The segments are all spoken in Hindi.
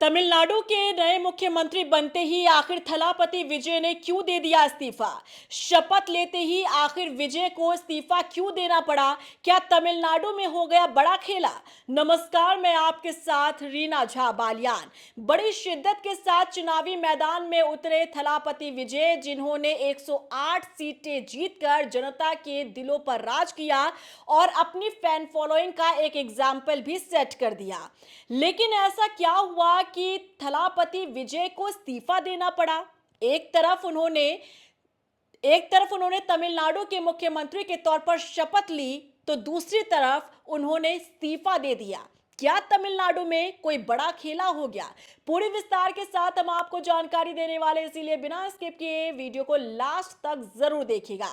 तमिलनाडु के नए मुख्यमंत्री बनते ही आखिर थलापति विजय ने क्यों दे दिया इस्तीफा। शपथ लेते ही आखिर विजय को इस्तीफा क्यों देना पड़ा। क्या तमिलनाडु में हो गया बड़ा खेला। नमस्कार, मैं आपके साथ रीना झा बालियान। बड़ी शिद्दत के साथ चुनावी मैदान में उतरे थलापति विजय, जिन्होंने 108 सीटें जीतकर जनता के दिलों पर राज किया और अपनी फैन फॉलोइंग का एक एग्जाम्पल भी सेट कर दिया। लेकिन ऐसा क्या हुआ कि थलापति विजय को इस्तीफा देना पड़ा। एक तरफ उन्होंने तमिलनाडु के मुख्यमंत्री के तौर पर शपथ ली, तो दूसरी तरफ उन्होंने इस्तीफा दे दिया। क्या तमिलनाडु में कोई बड़ा खेला हो गया। पूरे विस्तार के साथ हम आपको जानकारी देने वाले, इसीलिए बिना स्किप किए वीडियो को लास्ट तक जरूर देखिएगा।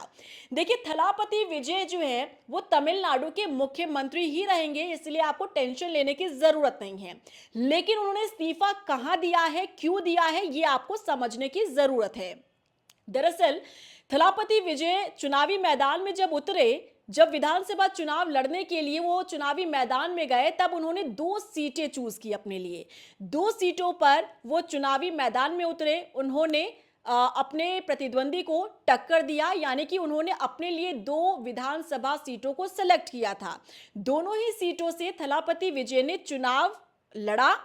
देखिए, थलापति विजय जो है वो तमिलनाडु के मुख्यमंत्री ही रहेंगे, इसलिए आपको टेंशन लेने की जरूरत नहीं है। लेकिन उन्होंने इस्तीफा कहां दिया है, क्यों दिया है, ये आपको समझने की जरूरत है। दरअसल थलापति विजय चुनावी मैदान में जब विधानसभा चुनाव लड़ने के लिए वो चुनावी मैदान में गए, तब उन्होंने 2 सीटें चूज की अपने लिए। 2 सीटों पर वो चुनावी मैदान में उतरे। उन्होंने अपने प्रतिद्वंदी को टक्कर दिया, यानी कि उन्होंने अपने लिए 2 विधानसभा सीटों को सेलेक्ट किया था। दोनों ही सीटों से थलापति विजय ने चुनाव लड़ा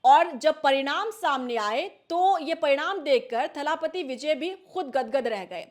और जब परिणाम सामने आए तो ये परिणाम देखकर थलापति विजय भी खुद गदगद रह गए।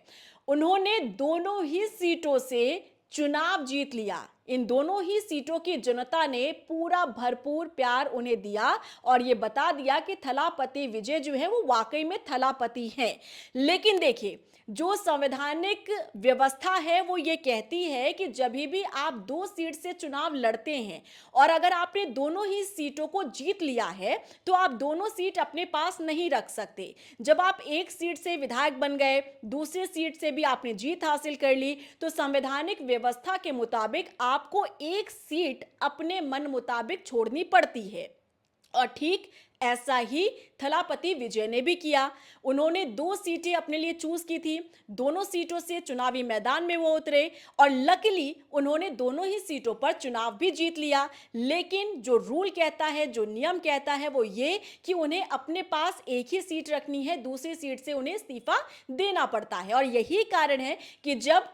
उन्होंने दोनों ही सीटों से चुनाव जीत लिया। इन दोनों ही सीटों की जनता ने पूरा भरपूर प्यार उन्हें दिया और ये बता दिया कि थलापति विजय जो है वो वाकई में थलापति हैं। लेकिन देखिए, जो संवैधानिक व्यवस्था है वो ये कहती है कि जब भी आप 2 सीट से चुनाव लड़ते हैं और अगर आपने दोनों ही सीटों को जीत लिया है, तो आप दोनों सीट अपने पास नहीं रख सकते। जब आप एक सीट से विधायक बन गए, दूसरी सीट से भी आपने जीत हासिल कर ली, तो संवैधानिक व्यवस्था के मुताबिक आपको एक सीट अपने मन मुताबिक छोड़नी पड़ती है। और ठीक ऐसा ही थलापति विजय ने भी किया। उन्होंने 2 सीटें अपने लिए चूज की थी। दोनों सीटों से चुनावी मैदान में वो उतरे और लकीली उन्होंने दोनों ही सीटों पर चुनाव भी जीत लिया। लेकिन जो रूल कहता है, जो नियम कहता है, वो ये कि उन्हें अपने पास एक ही सीट रखनी है, दूसरी सीट से उन्हें इस्तीफा देना पड़ता है। और यही कारण है कि जब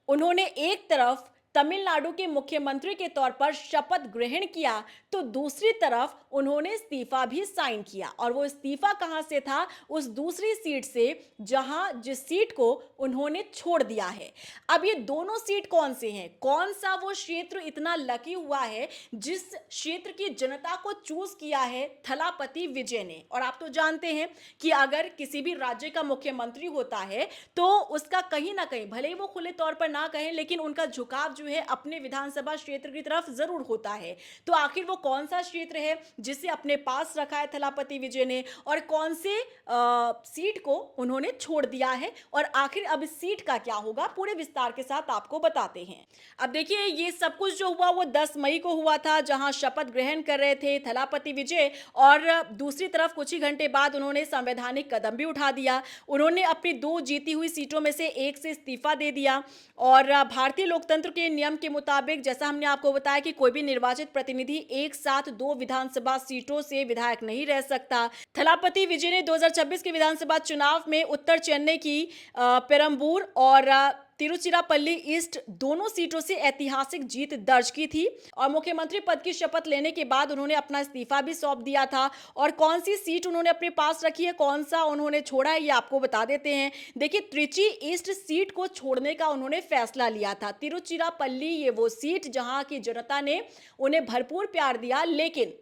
उन्होंने एक तरफ तमिलनाडु के मुख्यमंत्री के तौर पर शपथ ग्रहण किया, तो दूसरी तरफ उन्होंने इस्तीफा भी साइन किया। और वो इस्तीफा कहां से था, उस दूसरी सीट से जिस सीट को उन्होंने छोड़ दिया है। अब ये दोनों सीट कौन से हैं, कौन सा वो क्षेत्र इतना लकी हुआ है जिस क्षेत्र की जनता को चूज किया है थलापति विजय ने। और आप तो जानते हैं कि अगर किसी भी राज्य का मुख्यमंत्री होता है तो उसका कहीं ना कहीं, भले ही वो खुले तौर पर ना कहें, लेकिन उनका झुकाव जो है अपने विधानसभा क्षेत्र की तरफ जरूर होता है। तो आखिर वो कौन सा क्षेत्र है जिसे अपने पास रखा है थलापति विजय ने, और कौन से सीट को उन्होंने छोड़ दिया है, और आखिर अब इस सीट का क्या होगा, पूरे विस्तार के साथ आपको बताते हैं। अब देखिए, ये सब कुछ जो हुआ वो 10 मई को हुआ था, जहां शपथ ग्रहण कर रहे थे थलापति विजय, और दूसरी तरफ कुछ ही घंटे बाद उन्होंने संवैधानिक कदम भी उठा दिया। उन्होंने अपनी 2 जीती हुई सीटों में से एक से इस्तीफा दे दिया। और भारतीय लोकतंत्र के नियम के मुताबिक, जैसा हमने आपको बताया कि कोई भी निर्वाचित प्रतिनिधि एक साथ 2 विधानसभा सीटों से विधायक नहीं रह सकता। थलापति विजय ने 2026 के विधानसभा चुनाव में उत्तर चेन्नई की पेरंबूर और तिरुचिरापल्ली ईस्ट दोनों सीटों से ऐतिहासिक जीत दर्ज की थी। और मुख्यमंत्री पद की शपथ लेने के बाद उन्होंने अपना इस्तीफा भी सौंप दिया था। और कौन सी सीट उन्होंने अपने पास रखी है, कौन सा उन्होंने छोड़ा है, ये आपको बता देते हैं। देखिए, त्रिची ईस्ट सीट को छोड़ने का उन्होंने फैसला लिया था। तिरुचिरापल्ली ये वो सीट जहां की जनता ने उन्हें भरपूर प्यार दिया, लेकिन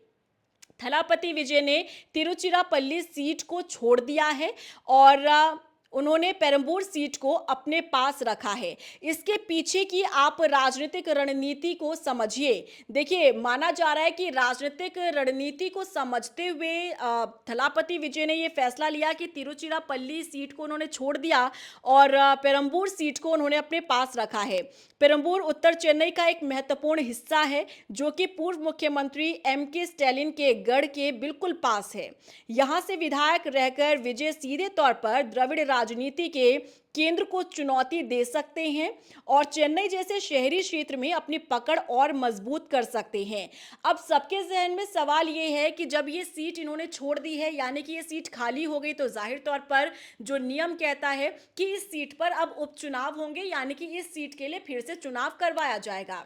थलापति विजय ने तिरुचिरापल्ली सीट को छोड़ दिया है और उन्होंने पेरंबूर सीट को अपने पास रखा है। इसके पीछे की आप राजनीतिक रणनीति को समझिए। देखिए, माना जा रहा है कि राजनीतिक रणनीति को समझते हुए थलापति विजय ने यह फैसला लिया कि तिरुचिरापल्ली सीट को उन्होंने छोड़ दिया और पेरंबूर सीट को उन्होंने अपने पास रखा है। पेरंबूर उत्तर चेन्नई का एक महत्वपूर्ण हिस्सा है, जो कि पूर्व मुख्यमंत्री एम.के. स्टैलिन के गढ़ के बिल्कुल पास है। यहां से विधायक रहकर विजय सीधे तौर पर द्रविड़ राजनीति के केंद्र को चुनौती दे सकते हैं और चेन्नई जैसे शहरी क्षेत्र में अपनी पकड़ और मजबूत कर सकते हैं। अब सबके जहन में सवाल ये है कि जब ये सीट इन्होंने छोड़ दी है, यानी कि ये सीट खाली हो गई, तो जाहिर तौर पर जो नियम कहता है कि इस सीट पर अब उपचुनाव होंगे, यानी कि इस सीट के लिए फिर से चुनाव करवाया जाएगा,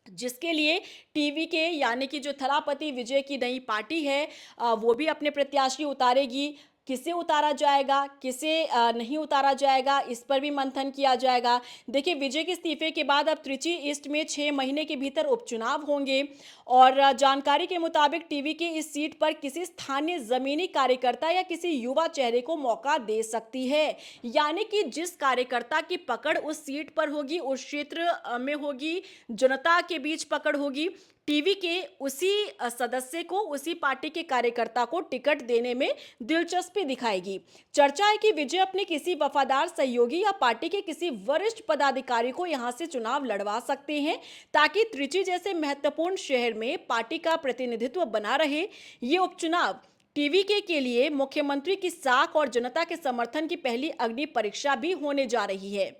जिसके लिए टीवी के यानी कि जो थलापति विजय की नई पार्टी है वो भी अपने प्रत्याशी उतारेगी। किसे उतारा जाएगा, किसे नहीं उतारा जाएगा, इस पर भी मंथन किया जाएगा। देखिए, विजय के इस्तीफे के बाद अब त्रिची ईस्ट में 6 महीने के भीतर उपचुनाव होंगे और जानकारी के मुताबिक टीवी के इस सीट पर किसी स्थानीय जमीनी कार्यकर्ता या किसी युवा चेहरे को मौका दे सकती है, यानी कि जिस कार्यकर्ता की पकड़ उस सीट पर होगी, उस क्षेत्र में होगी, जनता के बीच पकड़ होगी, टीवी के उसी सदस्य को, उसी पार्टी के कार्यकर्ता को टिकट देने में दिलचस्पी दिखाएगी। चर्चा है कि विजय अपने किसी वफादार सहयोगी या पार्टी के किसी वरिष्ठ पदाधिकारी को यहां से चुनाव लड़वा सकते हैं, ताकि त्रिची जैसे महत्वपूर्ण शहर में पार्टी का प्रतिनिधित्व बना रहे। ये उपचुनाव टीवी के लिए मुख्यमंत्री की साख और जनता के समर्थन की पहली अग्नि परीक्षा भी होने जा रही है,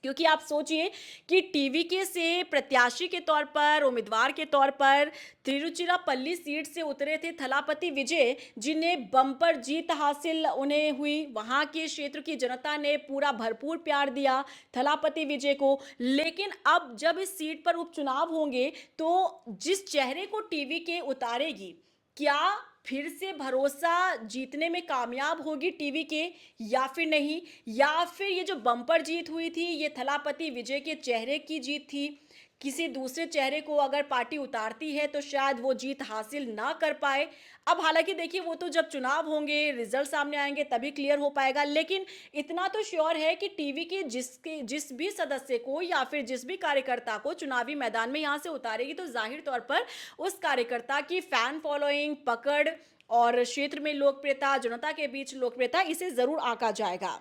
क्योंकि आप सोचिए कि टीवी के से प्रत्याशी के तौर पर, उम्मीदवार के तौर पर तिरुचिरापल्ली सीट से उतरे थे थलापति विजय, जिन्हें बम्पर जीत हासिल उन्हें हुई। वहां के क्षेत्र की जनता ने पूरा भरपूर प्यार दिया थलापति विजय को। लेकिन अब जब इस सीट पर उपचुनाव होंगे, तो जिस चेहरे को टीवी के उतारेगी, क्या फिर से भरोसा जीतने में कामयाब होगी टीवी के या फिर नहीं, या फिर ये जो बम्पर जीत हुई थी ये थलापति विजय के चेहरे की जीत थी। किसी दूसरे चेहरे को अगर पार्टी उतारती है तो शायद वो जीत हासिल ना कर पाए। अब हालांकि देखिए, वो तो जब चुनाव होंगे, रिजल्ट सामने आएंगे तभी क्लियर हो पाएगा, लेकिन इतना तो श्योर है कि टीवी के जिस भी सदस्य को या फिर जिस भी कार्यकर्ता को चुनावी मैदान में यहां से उतारेगी, तो जाहिर तौर पर उस कार्यकर्ता की फैन फॉलोइंग, पकड़ और क्षेत्र में लोकप्रियता, जनता के बीच लोकप्रियता, इसे जरूर आंका जाएगा।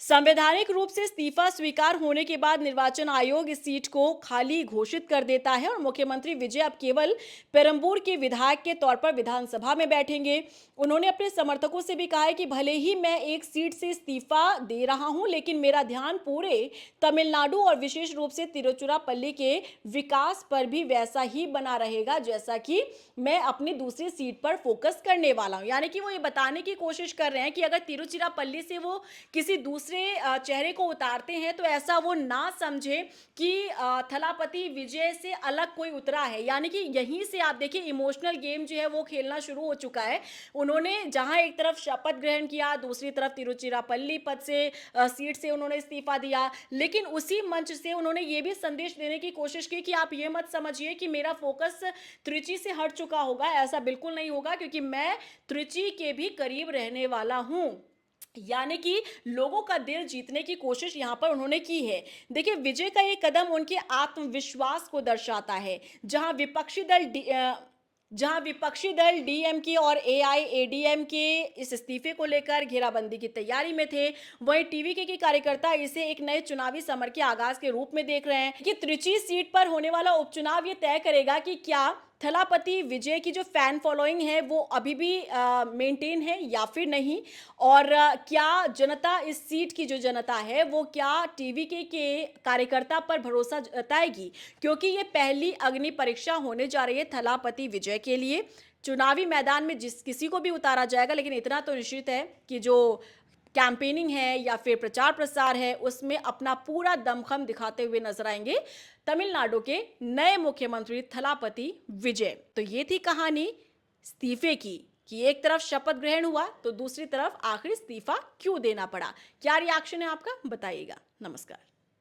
संवैधानिक रूप से इस्तीफा स्वीकार होने के बाद निर्वाचन आयोग इस सीट को खाली घोषित कर देता है और मुख्यमंत्री विजय अब केवल पेरंबूर के विधायक के तौर पर विधानसभा में बैठेंगे। उन्होंने अपने समर्थकों से भी कहा है कि भले ही मैं एक सीट से इस्तीफा दे रहा हूं, लेकिन मेरा ध्यान पूरे तमिलनाडु और विशेष रूप से तिरुचिरापल्ली के विकास पर भी वैसा ही बना रहेगा जैसा कि मैं अपनी दूसरी सीट पर फोकस करने वाला हूं। यानी कि वो ये बताने की कोशिश कर रहे हैं कि अगर तिरुचिरापल्ली से वो किसी दूसरे चेहरे को उतारते हैं तो ऐसा वो ना समझे कि थलापति विजय से अलग कोई उतरा है। यानी कि यहीं से आप देखिए, इमोशनल गेम जो है वो खेलना शुरू हो चुका है। उन्होंने जहां एक तरफ शपथ ग्रहण किया, दूसरी तरफ तिरुचिरापल्ली पद से सीट से उन्होंने इस्तीफा दिया, लेकिन उसी मंच से उन्होंने ये भी संदेश देने की कोशिश की कि आप ये मत समझिए कि मेरा फोकस त्रिची से हट चुका होगा। ऐसा बिल्कुल नहीं होगा, क्योंकि मैं त्रिची के भी करीब रहने वाला हूं। यानी कि लोगों का दिल जीतने की कोशिश यहां पर उन्होंने की है। देखिए, विजय का ये कदम उनके आत्मविश्वास को दर्शाता है। जहां विपक्षी दल डीएमके और एआईएडीएमके इस इस्तीफे को लेकर घेराबंदी की तैयारी में थे, वहीं टीवीके के कार्यकर्ता इसे एक नए चुनावी समर के आगाज के रूप में देख रहे हैं कि त्रिची सीट पर होने वाला उपचुनाव ये तय करेगा कि क्या थलापति विजय की जो फैन फॉलोइंग है वो अभी भी मेंटेन है या फिर नहीं, और क्या जनता, इस सीट की जो जनता है वो क्या टीवीके के कार्यकर्ता पर भरोसा जताएगी, क्योंकि ये पहली अग्नि परीक्षा होने जा रही है थलापति विजय के लिए। चुनावी मैदान में जिस किसी को भी उतारा जाएगा, लेकिन इतना तो निश्चित है कि जो कैंपेनिंग है या फिर प्रचार प्रसार है उसमें अपना पूरा दमखम दिखाते हुए नजर आएंगे तमिलनाडु के नए मुख्यमंत्री थलापति विजय। तो ये थी कहानी इस्तीफे की, कि एक तरफ शपथ ग्रहण हुआ तो दूसरी तरफ आखिर इस्तीफा क्यों देना पड़ा। क्या रिएक्शन है आपका, बताइएगा। नमस्कार।